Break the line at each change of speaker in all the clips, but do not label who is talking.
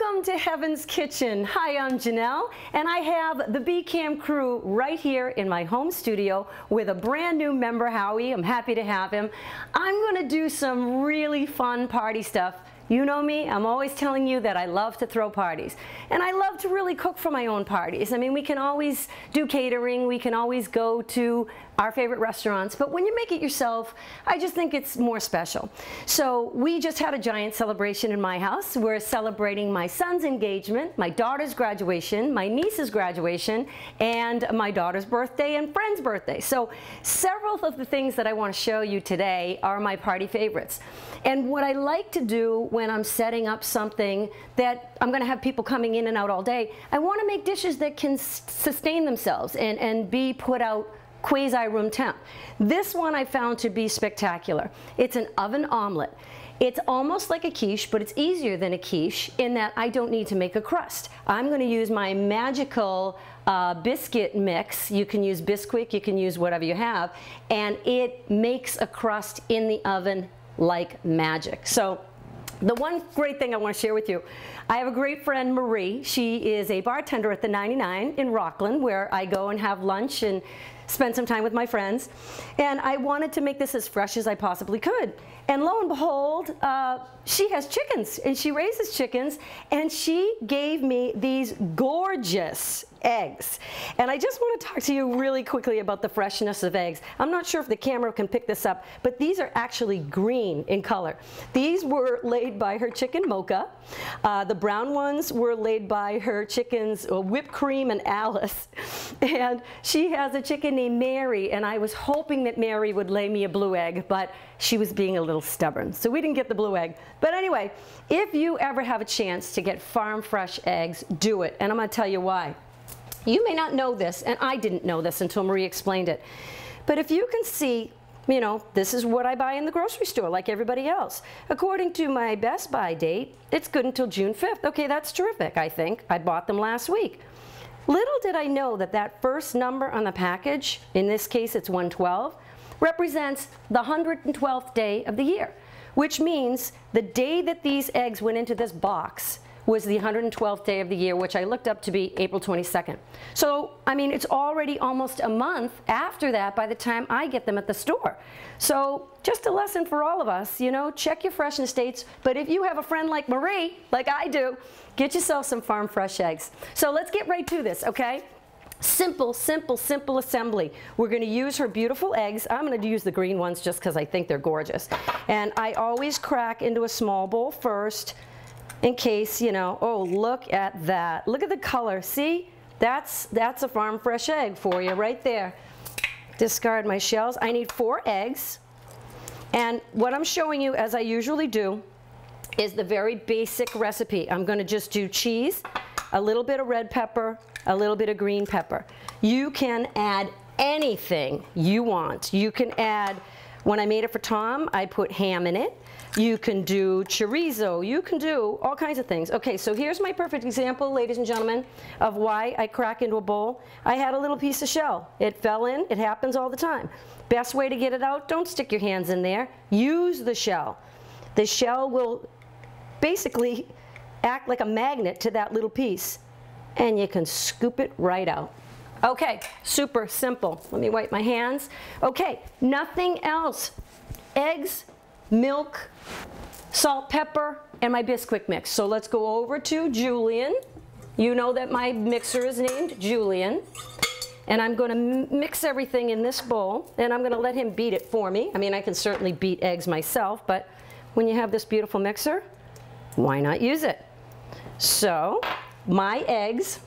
Welcome to Heaven's Kitchen. Hi, I'm Janelle, and I have the B-Cam crew right here in my home studio with a brand new member, Howie. I'm happy to have him. I'm going to do some really fun party stuff. You know me, I'm always telling you that I love to throw parties. And I love to really cook for my own parties. I mean, we can always do catering, we can always go to our favorite restaurants, but when you make it yourself, I just think it's more special. So we just had a giant celebration in my house. We're celebrating my son's engagement, my daughter's graduation, my niece's graduation, and my daughter's birthday and friend's birthday. So several of the things that I want to show you today are my party favorites. And what I like to do when I'm setting up something that I'm going to have people coming in and out all day, I want to make dishes that can sustain themselves and be put out quasi-room temp. This one I found to be spectacular. It's an oven omelet. It's almost like a quiche, but it's easier than a quiche in that I don't need to make a crust. I'm going to use my magical biscuit mix. You can use Bisquick, you can use whatever you have, and it makes a crust in the oven like magic. So the one great thing I want to share with you, I have a great friend, Marie. She is a bartender at the 99 in Rockland, where I go and have lunch and spend some time with my friends. And I wanted to make this as fresh as I possibly could. And lo and behold, she has chickens, and she raises chickens, and she gave me these gorgeous eggs. And I just want to talk to you really quickly about the freshness of eggs. I'm not sure if the camera can pick this up, but these are actually green in color. These were laid by her chicken Mocha. The brown ones were laid by her chickens Whipped Cream and Alice. And she has a chicken named Mary, and I was hoping that Mary would lay me a blue egg, but she was being a little stubborn, so we didn't get the blue egg. But anyway, if you ever have a chance to get farm fresh eggs, do it, and I'm going to tell you why. You may not know this, and I didn't know this until Marie explained it, but if you can see, you know, this is what I buy in the grocery store like everybody else. According to my Best Buy date, it's good until June 5th. Okay, that's terrific, I think. I bought them last week. Little did I know that that first number on the package, in this case it's 112, represents the 112th day of the year, which means the day that these eggs went into this box was the 112th day of the year, which I looked up to be April 22nd. So, I mean, it's already almost a month after that by the time I get them at the store. So, just a lesson for all of us, you know, check your freshness dates, but if you have a friend like Marie, like I do, get yourself some farm fresh eggs. So let's get right to this, okay? Simple, simple, simple assembly. We're going to use her beautiful eggs. I'm going to use the green ones just because I think they're gorgeous. And I always crack into a small bowl first in case, you know, oh, look at that. Look at the color. See? That's a farm fresh egg for you right there. Discard my shells. I need 4 eggs. And what I'm showing you, as I usually do, is the very basic recipe. I'm going to just do cheese, a little bit of red pepper, a little bit of green pepper. You can add anything you want. You can add, when I made it for Tom, I put ham in it. You can do chorizo. You can do all kinds of things. Okay, so here's my perfect example, ladies and gentlemen, of why I crack into a bowl. I had a little piece of shell. It fell in. It happens all the time. Best way to get it out, don't stick your hands in there. Use the shell. The shell will basically act like a magnet to that little piece, and you can scoop it right out. Okay, super simple. Let me wipe my hands. Okay, nothing else. Eggs, milk, salt, pepper, and my Bisquick mix. So let's go over to Julian. You know that my mixer is named Julian. And I'm going to mix everything in this bowl, and I'm going to let him beat it for me. I mean, I can certainly beat eggs myself, but when you have this beautiful mixer, why not use it? So, my eggs,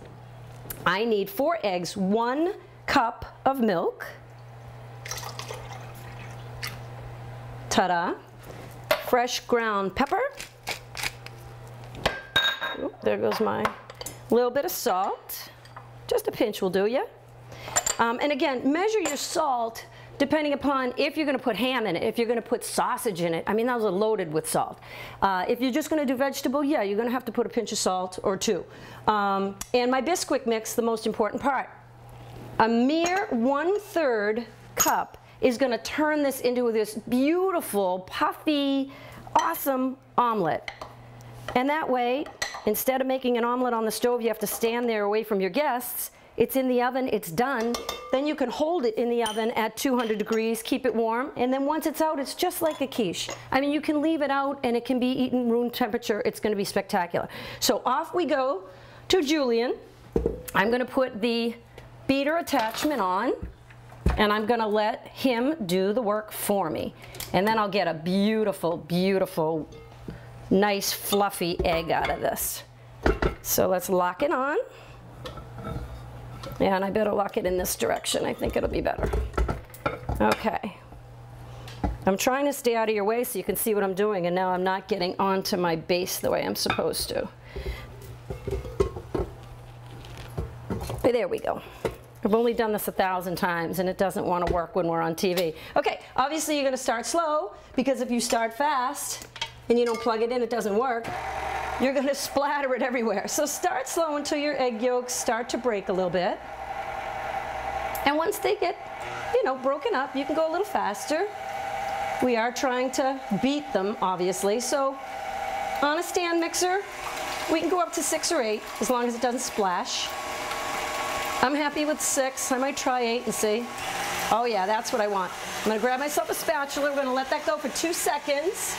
I need 4 eggs, 1 cup of milk. Ta-da. Fresh ground pepper. Oop, there goes my little bit of salt. Just a pinch will do ya. And again, measure your salt depending upon if you're going to put ham in it, if you're going to put sausage in it. I mean, those are loaded with salt. If you're just going to do vegetable, yeah, you're going to have to put a pinch of salt or 2. And my Bisquick mix, the most important part. A mere 1/3 cup is going to turn this into this beautiful, puffy, awesome omelet. And that way, instead of making an omelet on the stove, you have to stand there away from your guests. It's in the oven, it's done. Then you can hold it in the oven at 200 degrees, keep it warm, and then once it's out, it's just like a quiche. I mean, you can leave it out and it can be eaten room temperature. It's going to be spectacular. So off we go to Julian. I'm going to put the beater attachment on, and I'm going to let him do the work for me. And then I'll get a beautiful, beautiful, nice fluffy egg out of this. So let's lock it on. Yeah, and I better lock it in this direction. I think it'll be better. Okay. I'm trying to stay out of your way so you can see what I'm doing, and now I'm not getting onto my base the way I'm supposed to. There we go. I've only done this 1,000 times, and it doesn't want to work when we're on TV. Okay, obviously you're going to start slow, because if you start fast and you don't plug it in, it doesn't work. You're going to splatter it everywhere. So start slow until your egg yolks start to break a little bit. And once they get, you know, broken up, you can go a little faster. We are trying to beat them, obviously. So on a stand mixer, we can go up to 6 or 8, as long as it doesn't splash. I'm happy with 6. I might try 8 and see. Oh yeah, that's what I want. I'm going to grab myself a spatula. We're going to let that go for 2 seconds.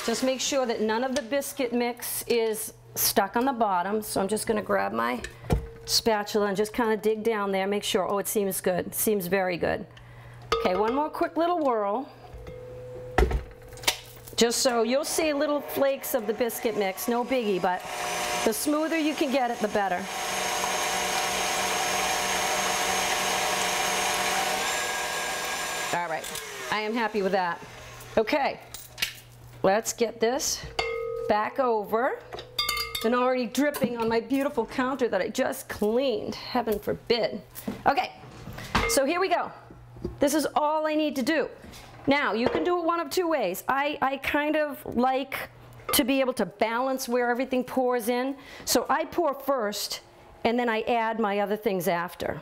Just make sure that none of the biscuit mix is stuck on the bottom. So I'm just going to grab my spatula and just kind of dig down there. Make sure, oh, it seems good. It seems very good. Okay, one more quick little whirl. Just so you'll see little flakes of the biscuit mix. No biggie, but the smoother you can get it, the better. All right, I am happy with that. Okay. Let's get this back over. And already dripping on my beautiful counter that I just cleaned. Heaven forbid. Okay, so here we go. This is all I need to do. Now, you can do it one of 2 ways. I kind of like to be able to balance where everything pours in. So I pour first, and then I add my other things after.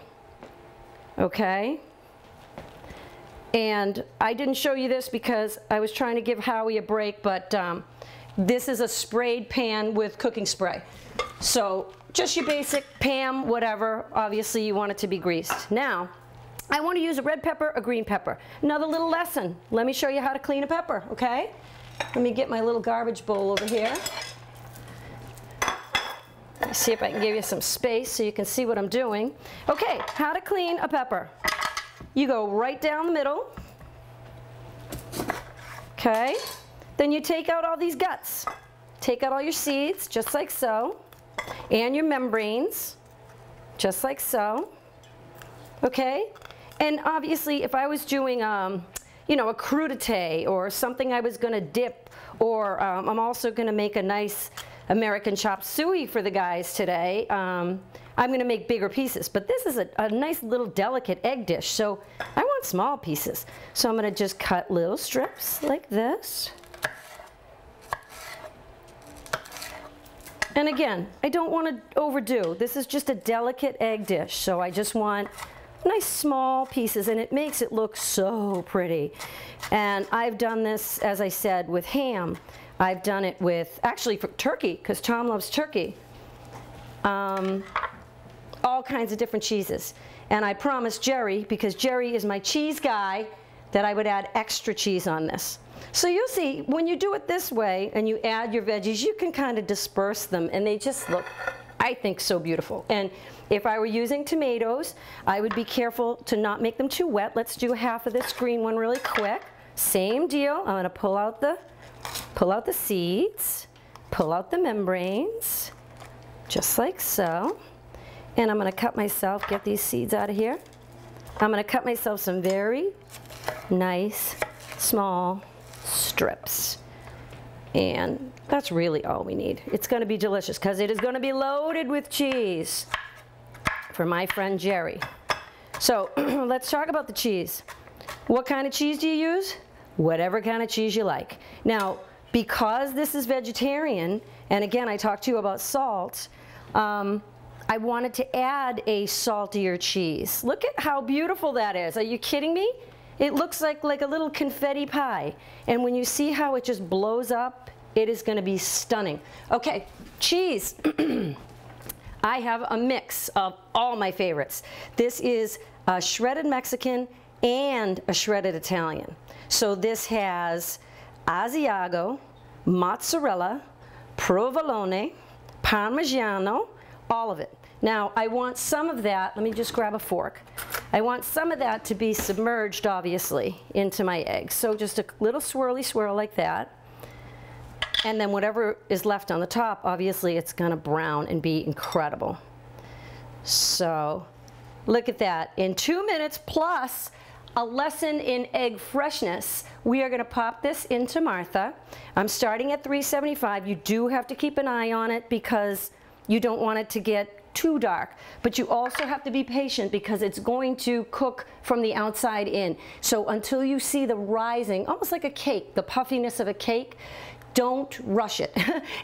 Okay? And I didn't show you this because I was trying to give Howie a break, but this is a sprayed pan with cooking spray. So just your basic Pam, whatever. Obviously you want it to be greased. Now, I want to use a red pepper, a green pepper. Another little lesson. Let me show you how to clean a pepper, okay? Let me get my little garbage bowl over here. Let me see if I can give you some space so you can see what I'm doing. Okay, how to clean a pepper. You go right down the middle, okay? Then you take out all these guts. Take out all your seeds, just like so, and your membranes, just like so, okay? And obviously, if I was doing, you know, a crudité or something I was going to dip, or I'm also going to make a nice American chop suey for the guys today. I'm going to make bigger pieces, but this is a nice little delicate egg dish, so I want small pieces. So I'm going to just cut little strips like this. And again, I don't want to overdo. This is just a delicate egg dish, so I just want nice small pieces, and it makes it look so pretty. And I've done this, as I said, with ham. I've done it with, actually for turkey, because Tom loves turkey. All kinds of different cheeses. And I promised Jerry, because Jerry is my cheese guy, that I would add extra cheese on this. So you'll see, when you do it this way and you add your veggies, you can kind of disperse them, and they just look, I think, so beautiful. And if I were using tomatoes, I would be careful to not make them too wet. Let's do half of this green one really quick. Same deal. I'm going to pull out the seeds, pull out the membranes, just like so. And I'm going to cut myself, get these seeds out of here. I'm going to cut myself some very nice, small strips. And that's really all we need. It's going to be delicious because it is going to be loaded with cheese for my friend Jerry. So let's talk about the cheese. What kind of cheese do you use? Whatever kind of cheese you like. Now, because this is vegetarian, and again, I talked to you about salt, I wanted to add a saltier cheese. Look at how beautiful that is. Are you kidding me? It looks like a little confetti pie. And when you see how it just blows up, it is going to be stunning. Okay, cheese. I have a mix of all my favorites. This is a shredded Mexican and a shredded Italian. So this has Asiago, mozzarella, provolone, parmigiano, all of it. Now I want some of that, let me just grab a fork. I want some of that to be submerged, obviously, into my eggs. So just a little swirly swirl like that. And then whatever is left on the top, obviously it's gonna brown and be incredible. So look at that. In 2 minutes plus a lesson in egg freshness, we are gonna pop this into Martha. I'm starting at 375. You do have to keep an eye on it because you don't want it to get too dark, but you also have to be patient because it's going to cook from the outside in. So until you see the rising, almost like a cake, the puffiness of a cake, don't rush it.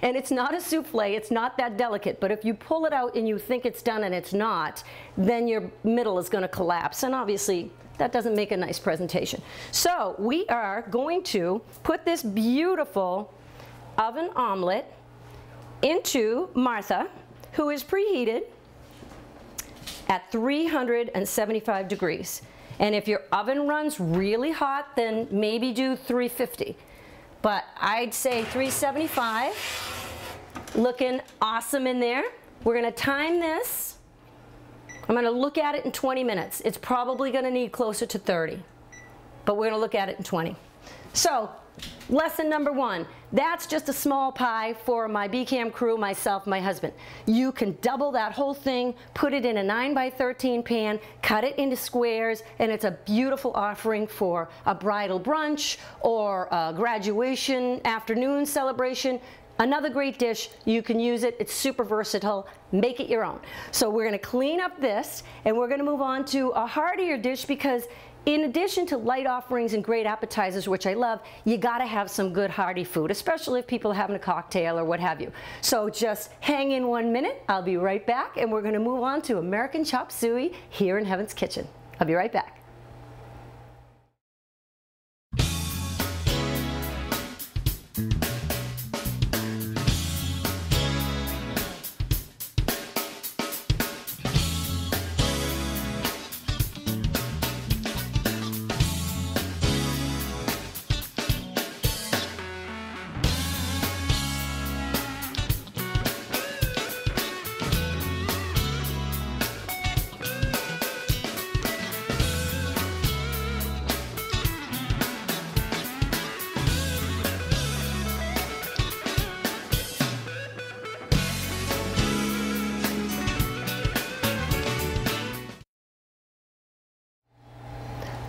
And it's not a souffle, it's not that delicate, but if you pull it out and you think it's done and it's not, then your middle is gonna collapse, and obviously that doesn't make a nice presentation. So we are going to put this beautiful oven omelet into Martha, who is preheated at 375 degrees. And if your oven runs really hot, then maybe do 350. But I'd say 375, looking awesome in there. We're gonna time this. I'm gonna look at it in 20 minutes. It's probably gonna need closer to 30, but we're gonna look at it in 20. So, lesson number 1, that's just a small pie for my BCAM crew, myself, my husband. You can double that whole thing, put it in a 9x13 pan, cut it into squares, and it's a beautiful offering for a bridal brunch or a graduation afternoon celebration. Another great dish, you can use it, it's super versatile, make it your own. So we're gonna clean up this, and we're gonna move on to a heartier dish because in addition to light offerings and great appetizers, which I love, you gotta have some good hearty food, especially if people are having a cocktail or what have you. So just hang in 1 minute, I'll be right back, and we're gonna move on to American chop suey here in Heaven's Kitchen. I'll be right back.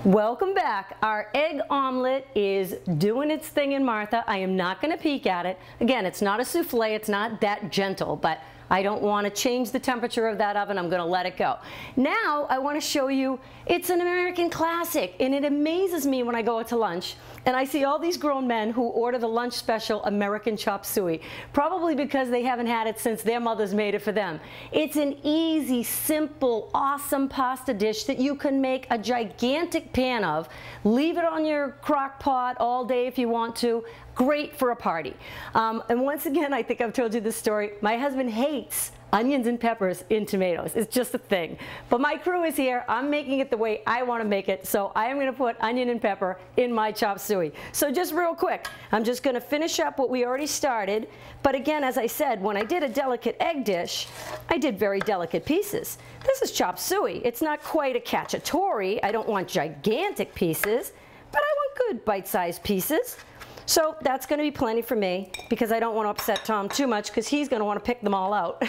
Welcome back. Our egg omelet is doing its thing in Martha. I am not going to peek at it. Again, it's not a souffle, it's not that gentle, but I don't want to change the temperature of that oven. I'm going to let it go. Now I want to show you, it's an American classic, and it amazes me when I go out to lunch and I see all these grown men who order the lunch special American chop suey, probably because they haven't had it since their mothers made it for them. It's an easy, simple, awesome pasta dish that you can make a gigantic pan of, leave it on your crock pot all day if you want to. Great for a party. And once again, I think I've told you this story. My husband hates onions and peppers in tomatoes. It's just a thing. But my crew is here. I'm making it the way I want to make it. So I am going to put onion and pepper in my chop suey. So just real quick, I'm just going to finish up what we already started. But again, as I said, when I did a delicate egg dish, I did very delicate pieces. This is chop suey. It's not quite a cacciatore. I don't want gigantic pieces, but I want good bite-sized pieces. So that's going to be plenty for me because I don't want to upset Tom too much because he's going to want to pick them all out.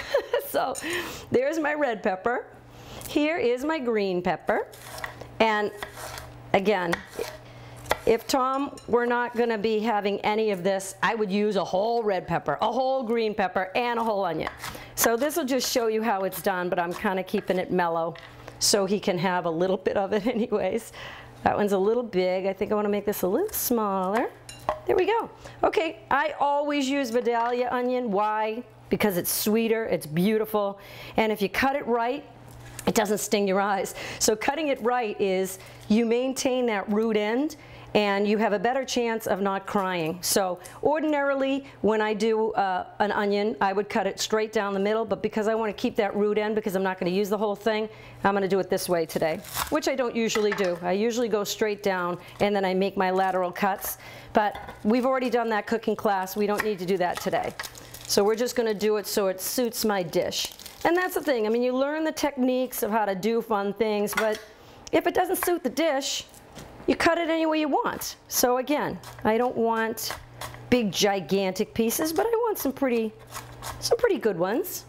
So there's my red pepper. Here is my green pepper. And again, if Tom were not going to be having any of this, I would use a whole red pepper, a whole green pepper, and a whole onion. So this will just show you how it's done, but I'm kind of keeping it mellow so he can have a little bit of it anyways. That one's a little big. I think I want to make this a little smaller. There we go. Okay, I always use Vidalia onion. Why? Because it's sweeter, it's beautiful, and if you cut it right, it doesn't sting your eyes. So cutting it right is you maintain that root end and you have a better chance of not crying. So ordinarily when I do an onion, I would cut it straight down the middle, but because I want to keep that root end, because I'm not going to use the whole thing, I'm going to do it this way today, which I don't usually do. I usually go straight down and then I make my lateral cuts, but we've already done that cooking class. We don't need to do that today. So we're just going to do it so it suits my dish. And that's the thing, I mean, you learn the techniques of how to do fun things, but if it doesn't suit the dish, you cut it any way you want. So again, I don't want big gigantic pieces, but I want some pretty good ones.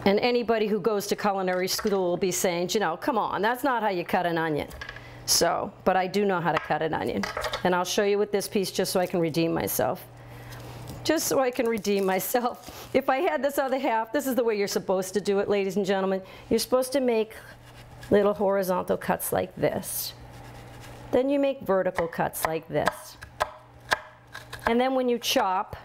And anybody who goes to culinary school will be saying, Janelle, come on, that's not how you cut an onion. So, but I do know how to cut an onion. And I'll show you with this piece just so I can redeem myself. Just so I can redeem myself. If I had this other half, this is the way you're supposed to do it, ladies and gentlemen. You're supposed to make little horizontal cuts like this. Then you make vertical cuts like this. And then when you chop,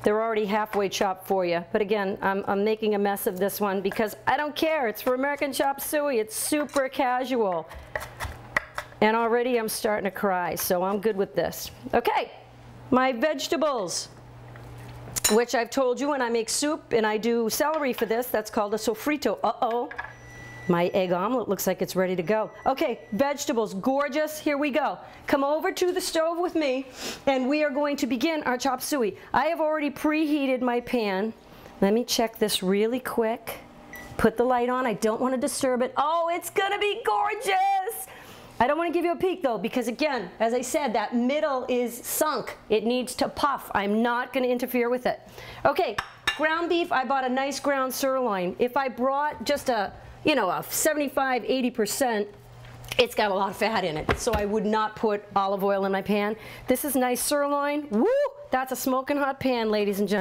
they're already halfway chopped for you. But again, I'm making a mess of this one because I don't care. It's for American Chop Suey. It's super casual. And already I'm starting to cry, so I'm good with this. Okay, my vegetables, which I've told you when I make soup and I do celery for this, that's called a sofrito. Uh-oh. My egg omelet looks like it's ready to go. Okay, vegetables, gorgeous, here we go. Come over to the stove with me and we are going to begin our chop suey. I have already preheated my pan. Let me check this really quick. Put the light on, I don't want to disturb it. Oh, it's gonna be gorgeous! I don't want to give you a peek though, because again, as I said, that middle is sunk. It needs to puff. I'm not going to interfere with it. Okay, ground beef, I bought a nice ground sirloin. If I brought just a 75, 80%, it's got a lot of fat in it, so I would not put olive oil in my pan. This is nice sirloin. Woo! That's a smoking hot pan, ladies and gentlemen.